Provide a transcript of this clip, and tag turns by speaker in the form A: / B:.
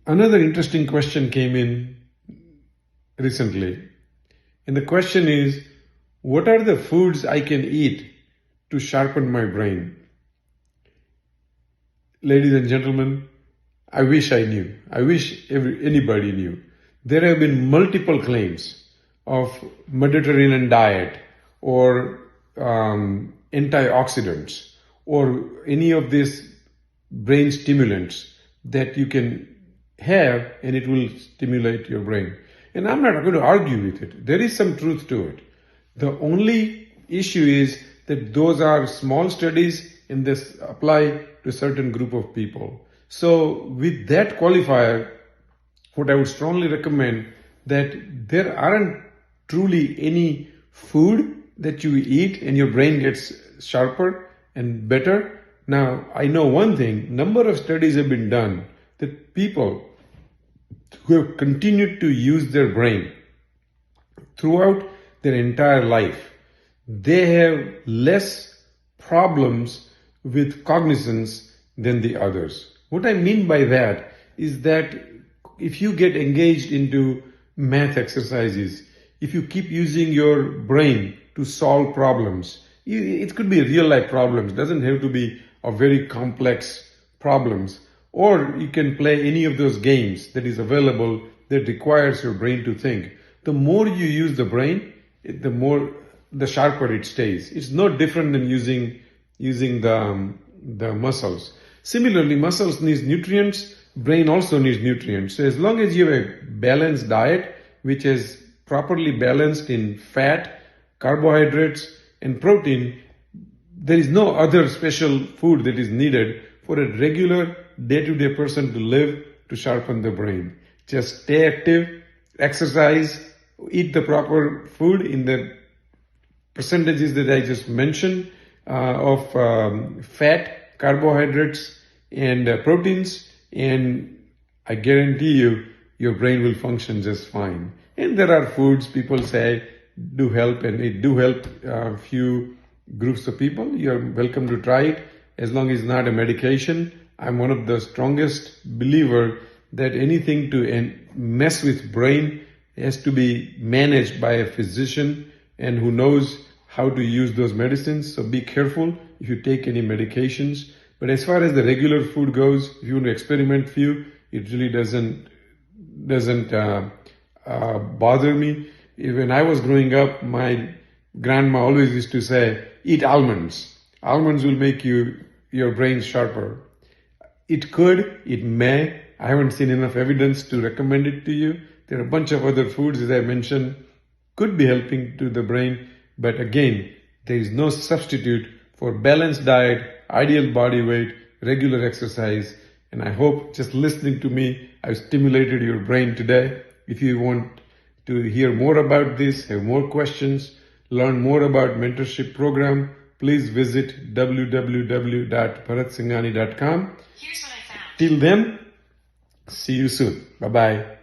A: Another interesting question came in recently. And the question is, what are the foods I can eat to sharpen my brain? Ladies and gentlemen, I wish I knew. I wish anybody knew. There have been multiple claims of Mediterranean diet or antioxidants or any of these brain stimulants that you can have and it will stimulate your brain. And I'm not going to argue with it. There is some truth to it. The only issue is that those are small studies and this apply to a certain group of people. So with that qualifier, what I would strongly recommend that there aren't truly any food that you eat and your brain gets sharper and better. Now, I know one thing, number of studies have been done that people who have continued to use their brain throughout their entire life, they have less problems with cognizance than the others. What I mean by that is that if you get engaged into math exercises, if you keep using your brain to solve problems, it could be real life problems, it doesn't have to be a very complex problems, or you can play any of those games that is available that requires your brain to think. The more you use the brain, the sharper it stays. It's no different than using the muscles. Similarly, muscles need nutrients, brain also needs nutrients. So as long as you have a balanced diet, which is properly balanced in fat, carbohydrates, and protein, there is no other special food that is needed for a regular day-to-day person to live to sharpen the brain. Just stay active, exercise, eat the proper food in the percentages that I just mentioned of fat, carbohydrates, and proteins, and I guarantee you, your brain will function just fine. And there are foods people say do help, and it do help a few groups of people. You're welcome to try it as long as it's not a medication. I'm one of the strongest believer that anything to mess with brain has to be managed by a physician and who knows how to use those medicines. So be careful if you take any medications. But as far as the regular food goes, if you want to experiment few, it really doesn't bother me. When I was growing up, my grandma always used to say, eat almonds. Almonds will make your brain sharper. It could, it may. I haven't seen enough evidence to recommend it to you. There are a bunch of other foods, as I mentioned, could be helping to the brain. But again, there is no substitute for balanced diet, ideal body weight, regular exercise. And I hope just listening to me, I've stimulated your brain today. If you want to hear more about this, have more questions, learn more about mentorship program, please visit www.bharatsangani.com. Till then, see you soon. Bye-bye.